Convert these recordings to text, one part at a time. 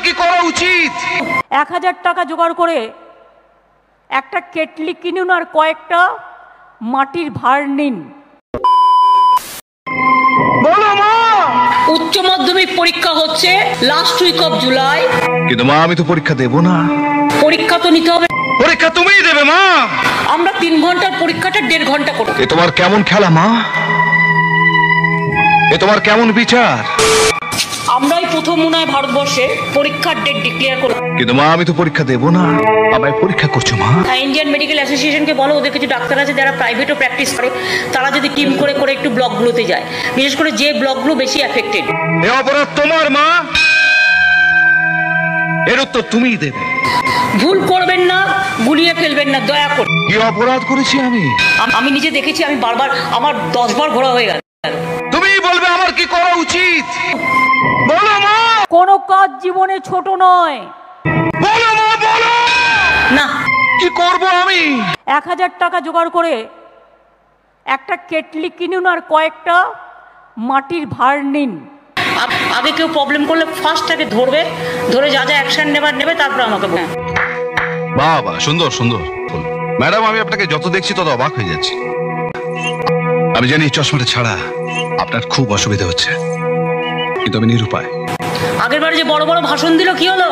কি করা উচিত? 1000 টাকা জোগাড় করে একটা কেটলি কিনুন আর কয়েকটা মাটির ভাঁড় নিন। বলো মা। উচ্চ মাধ্যমিক পরীক্ষা হচ্ছে লাস্ট উইক অফ জুলাই। কিন্তু মা আমি তো পরীক্ষা দেব না। পরীক্ষা তো নিতে হবে। পরীক্ষা তুমিই দেবে মা। আমরা 3 ঘন্টার পরীক্ষাটা 1.5 ঘন্টা করব। এ তোমার কেমন খেলা মা? এ তোমার কেমন বিচার? আমরাই প্রথম মনে হয় ভারতবর্ষে পরীক্ষার ডেট ডিক্লেয়ার করব। কিন্তু মা আমি তো পরীক্ষা দেব না। আমায় পরীক্ষা করছো মা? ইন্ডিয়ান মেডিকেল অ্যাসোসিয়েশনকে বলো, ওদের কিছু ডাক্তার আছে যারা প্রাইভেটও প্র্যাকটিস করে, তারা যদি টিম করে করে একটু ব্লকগুলোতে যায়, বিশেষ করে যে ব্লকগুলো বেশি এফেক্টেড। এ অপরাধ তোমার মা, এর উত্তর তুমিই দেবে। ভুল করবেন না, গুলিয়ে ফেলবেন না দয়া করে। কি অপরাধ করেছি আমি? আমি নিজে দেখেছি, আমি বারবার আমার 10 বার ঘোরা হয়ে গেল। তুমিই বলবে আমার কি করা উচিত। বলো মা। কোনো কাজ জীবনে ছোট নয়। বলো মা বলো। না, কি করব আমি? 1000 টাকা জোগাড় করে একটা কেটলি কিনুন আর কয়েকটা মাটির ভাঁড় নিন। আগে কেউ প্রবলেম করলে ফার্স্ট তাকে ধরবে, ধরে যা যা অ্যাকশন নেবে, তারপর আমাকে বলবে। বাবা সুন্দর সুন্দর। ম্যাডাম আমি আপনাকে যত দেখছি তত অবাক হয়ে যাচ্ছি। আমি জানি চশমাটা ছাড়া আপনার খুব অসুবিধা হচ্ছে, কিন্তু আমি নিরুপায়। আগের বারে যে বড় বড় ভাষণ দিল কি হলো?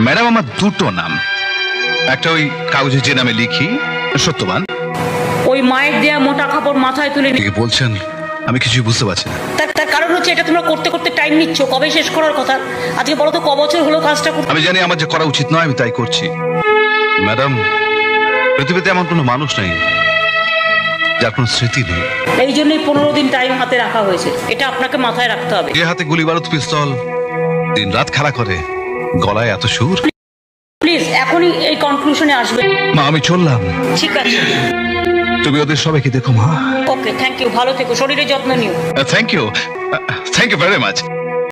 ম্যাডাম আমার দুটো নাম, একটা ওই কাগজে যে নামে লিখি সত্যবান, ওই মায়ের দেয়া মোটা কাপড় মাথায় তুলে কি বলছেন আমি কিছুই বুঝতে পারছি না। তার কারণ হচ্ছে এটা তোমরা করতে করতে টাইম নিচ্ছ, কবে শেষ করার কথা? আজকে বলো তো ক বছর হলো কাজটা? আমি জানি আমার যে করা উচিত নয়, আমি তাই করছি। ম্যাডাম পৃথিবীতে এমন কোনো মানুষ নেই যার কোনো স্মৃতি নেই। এই জন্যই 15 দিন টাইম হাতে রাখা হয়েছে, এটা আপনাকে মাথায় রাখতে হবে। যে হাতে গুলি বারুদ পিস্তল দিন রাত খেলা করে, গলায় এত সুর। প্লিজ এখনই এই কনক্লুশনে আসবে। মা আমি চললাম। ঠিক আছে, তুমি ওদের সবাইকে দেখো মা। ওকে, থ্যাংক ইউ, ভালো থেকো, শরীরের যত্ন নিও। Thank you very much.